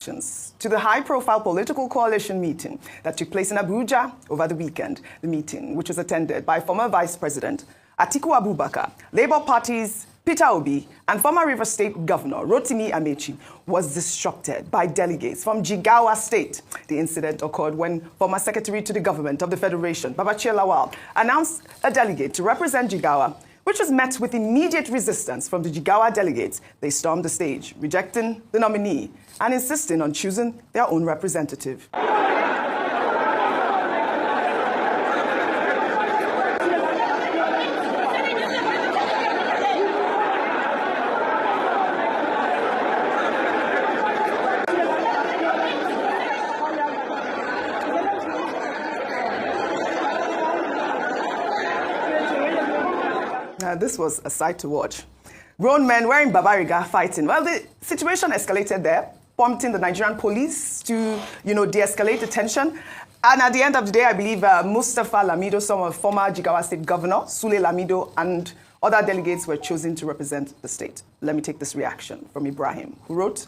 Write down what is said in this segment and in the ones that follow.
to the high-profile political coalition meeting that took place in Abuja over the weekend. The meeting, which was attended by former Vice President Atiku Abubakar, Labour Party's Peter Obi, and former Rivers State Governor Rotimi Amechi, was disrupted by delegates from Jigawa State. The incident occurred when former Secretary to the Government of the Federation, Babachir Lawal, announced a delegate to represent Jigawa, which was met with immediate resistance from the Jigawa delegates. They stormed the stage, rejecting the nominee and insisting on choosing their own representative. This was a sight to watch. Grown men wearing babariga fighting. Well, the situation escalated there, prompting the Nigerian police to, de-escalate the tension. And at the end of the day, I believe Mustafa Lamido, some of former Jigawa State Governor, Sule Lamido, and other delegates were chosen to represent the state. Let me take this reaction from Ibrahim, who wrote,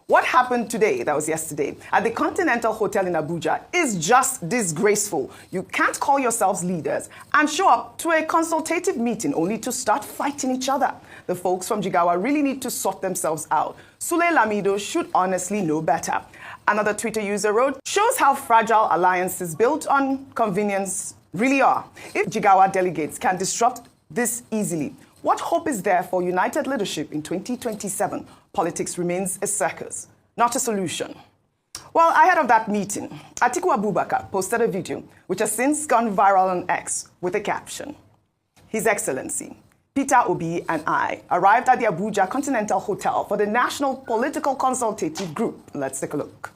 "What happened today, that was yesterday, at the Continental Hotel in Abuja is just disgraceful. You can't call yourselves leaders and show up to a consultative meeting only to start fighting each other. The folks from Jigawa really need to sort themselves out. Sule Lamido should honestly know better." Another Twitter user wrote, "Shows how fragile alliances built on convenience really are. If Jigawa delegates can disrupt this easily, what hope is there for united leadership in 2027? Politics remains a circus, not a solution." Well, ahead of that meeting, Atiku Abubakar posted a video which has since gone viral on X with a caption. "His Excellency, Peter Obi and I arrived at the Abuja Continental Hotel for the National Political Consultative Group." Let's take a look.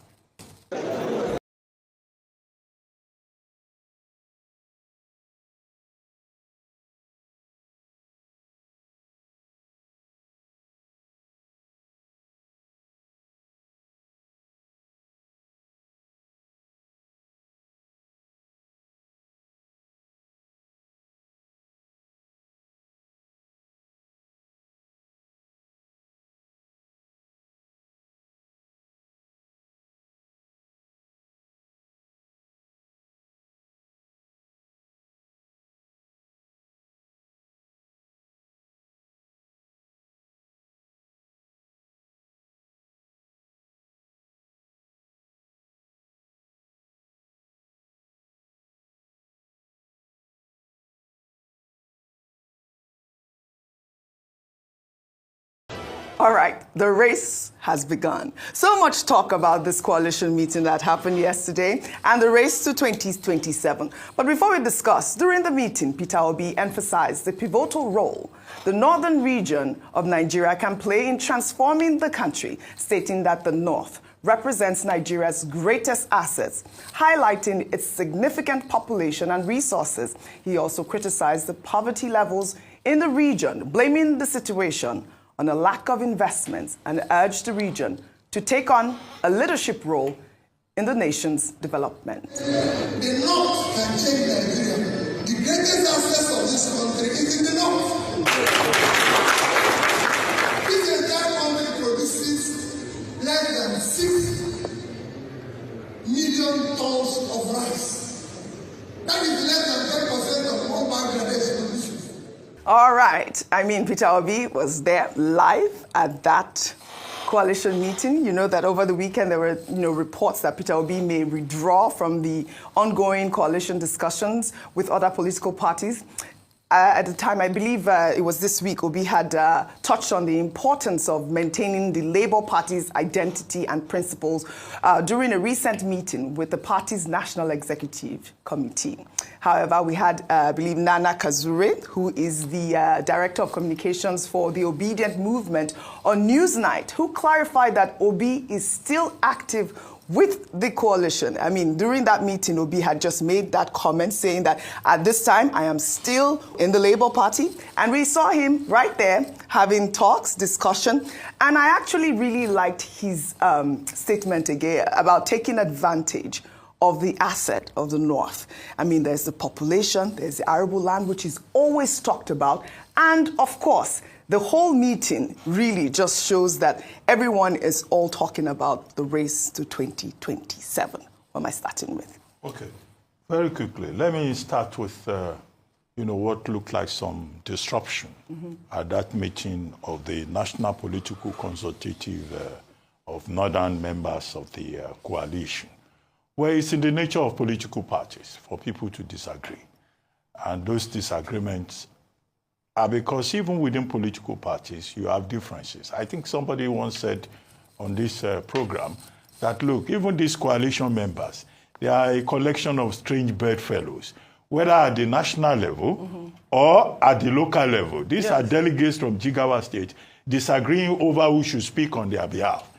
All right, the race has begun. So much talk about this coalition meeting that happened yesterday and the race to 2027. But before we discuss, during the meeting, Peter Obi emphasized the pivotal role the northern region of Nigeria can play in transforming the country, stating that the north represents Nigeria's greatest assets, highlighting its significant population and resources. He also criticized the poverty levels in the region, blaming the situation on a lack of investments, and urged the region to take on a leadership role in the nation's development. The North can change Nigeria. The greatest assets of this country is in the North. This entire country produces less than 6 million tons of rice. That is less than 10% of all Bangladesh produces. All right. Peter Obi was there live at that coalition meeting. You know that over the weekend there were reports that Peter Obi may withdraw from the ongoing coalition discussions with other political parties. At the time, I believe it was this week, Obi had touched on the importance of maintaining the Labour Party's identity and principles during a recent meeting with the party's National Executive Committee. However, we had, I believe, Nana Kazure, who is the Director of Communications for the Obedient Movement, on Newsnight, who clarified that Obi is still active with the coalition. During that meeting, Obi had just made that comment saying that at this time, I am still in the Labour Party. And we saw him right there having talks, discussion. And I actually really liked his statement again about taking advantage of the asset of the North. There's the population, there's the arable land, which is always talked about. And of course, the whole meeting really just shows that everyone is all talking about the race to 2027. What am I starting with? Okay, very quickly, let me start with what looked like some disruption at that meeting of the National Political Consultative of Northern members of the coalition, where it's in the nature of political parties for people to disagree. And those disagreements are because even within political parties, you have differences. I think somebody once said on this program that, look, even these coalition members, they are a collection of strange bedfellows, whether at the national level or at the local level. These are delegates from Jigawa State disagreeing over who should speak on their behalf.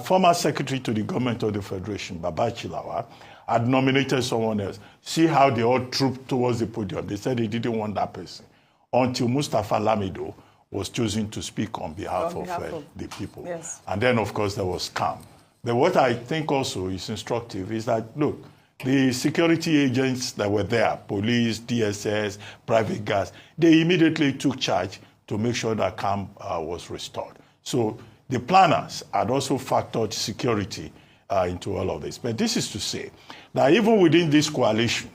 Former Secretary to the Government of the Federation, Babachilawa, had nominated someone else. See how they all trooped towards the podium. They said they didn't want that person until Mustafa Lamido was chosen to speak on behalf of the people. Yes. And then, of course, there was calm. But what I think also is instructive is that, look, the security agents that were there, police, DSS, private guards, they immediately took charge to make sure that calm was restored. So the planners had also factored security into all of this. But this is to say that even within this coalition,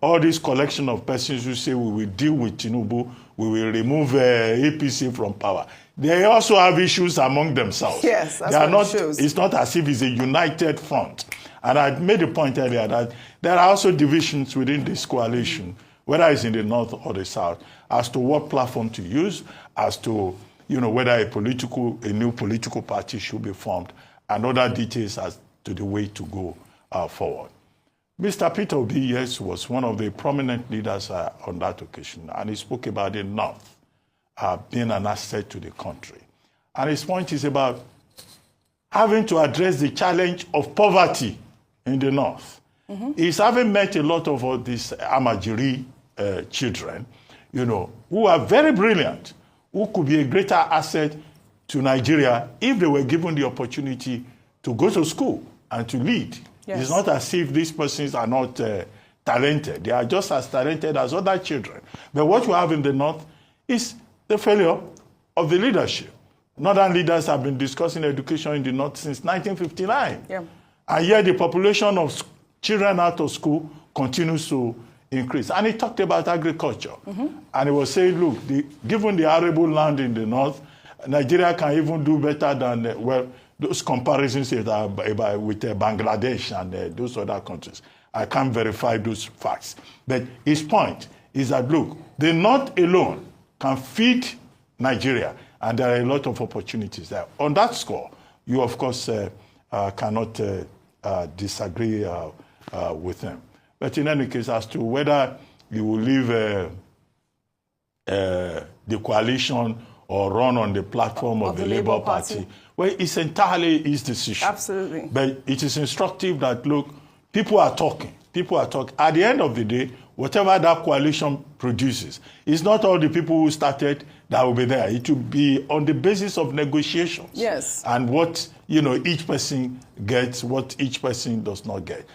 all this collection of persons who say we will deal with Tinubu, we will remove APC from power, they also have issues among themselves. Yes, that's what it shows. It's not as if it's a united front. And I made a point earlier that there are also divisions within this coalition, whether it's in the north or the south, as to what platform to use, as to whether a new political party should be formed, and other details as to the way to go forward. Mr. Peter Obi, yes, was one of the prominent leaders on that occasion, and he spoke about the north being an asset to the country. And his point is about having to address the challenge of poverty in the north. He's having met a lot of these Amajiri children, who are very brilliant, who could be a greater asset to Nigeria if they were given the opportunity to go to school and to lead. Yes. It's not as if these persons are not talented. They are just as talented as other children. But what you have in the north is the failure of the leadership. Northern leaders have been discussing education in the north since 1959. Yeah. And yet the population of children out of school continues to increase. And he talked about agriculture. And he was saying, look, given the arable land in the north, Nigeria can even do better than, those comparisons with Bangladesh and those other countries. I can't verify those facts. But his point is that, look, the north alone can feed Nigeria, and there are a lot of opportunities there. On that score, you, of course, cannot disagree with them. But in any case, as to whether you will leave the coalition or run on the platform of the Labour Party, well, it's entirely his decision. Absolutely. But it is instructive that, look, people are talking. People are talking. At the end of the day, whatever that coalition produces, it's not all the people who started that will be there. It will be on the basis of negotiations. Yes. And what, each person gets, what each person does not get.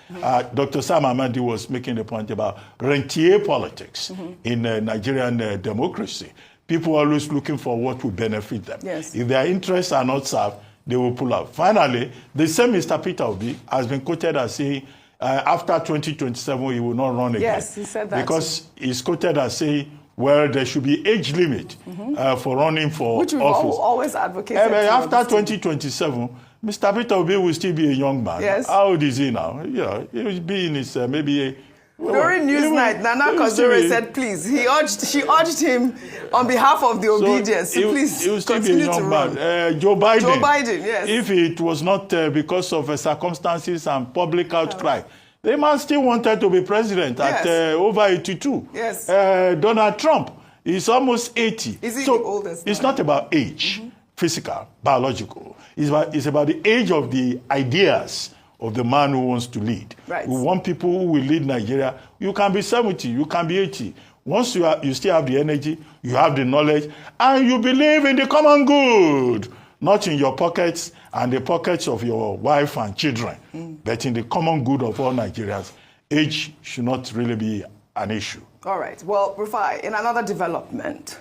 Dr. Sam Amadi was making the point about rentier politics in Nigerian democracy. People are always looking for what will benefit them. Yes. If their interests are not served, they will pull out. Finally, the same Mr. Peter Obi has been quoted as saying, after 2027, he will not run again. Yes, he said that. Because he's quoted as saying, well, there should be age limit for running for Which we've office. Always advocated. After 2027, Mr. Peter Obi will still be a young man. Yes. How old is he now? He will be in his maybe. During Newsnight, Nana Kozore said, please, she urged him on behalf of the obedience to please continue to run. Joe Biden. Joe Biden, yes. If it was not because of circumstances and public outcry, the man still wanted to be president at over 82. Yes. Donald Trump is almost 80. Is he the oldest? It's not about age, physical, biological. It's about the age of the ideas of the man who wants to lead. Right. We want people who will lead Nigeria. You can be 70, you can be 80. Once you still have the energy, you have the knowledge, and you believe in the common good, not in your pockets and the pockets of your wife and children, but in the common good of all Nigerians. Age should not really be an issue. All right. Well, Rufai, in another development,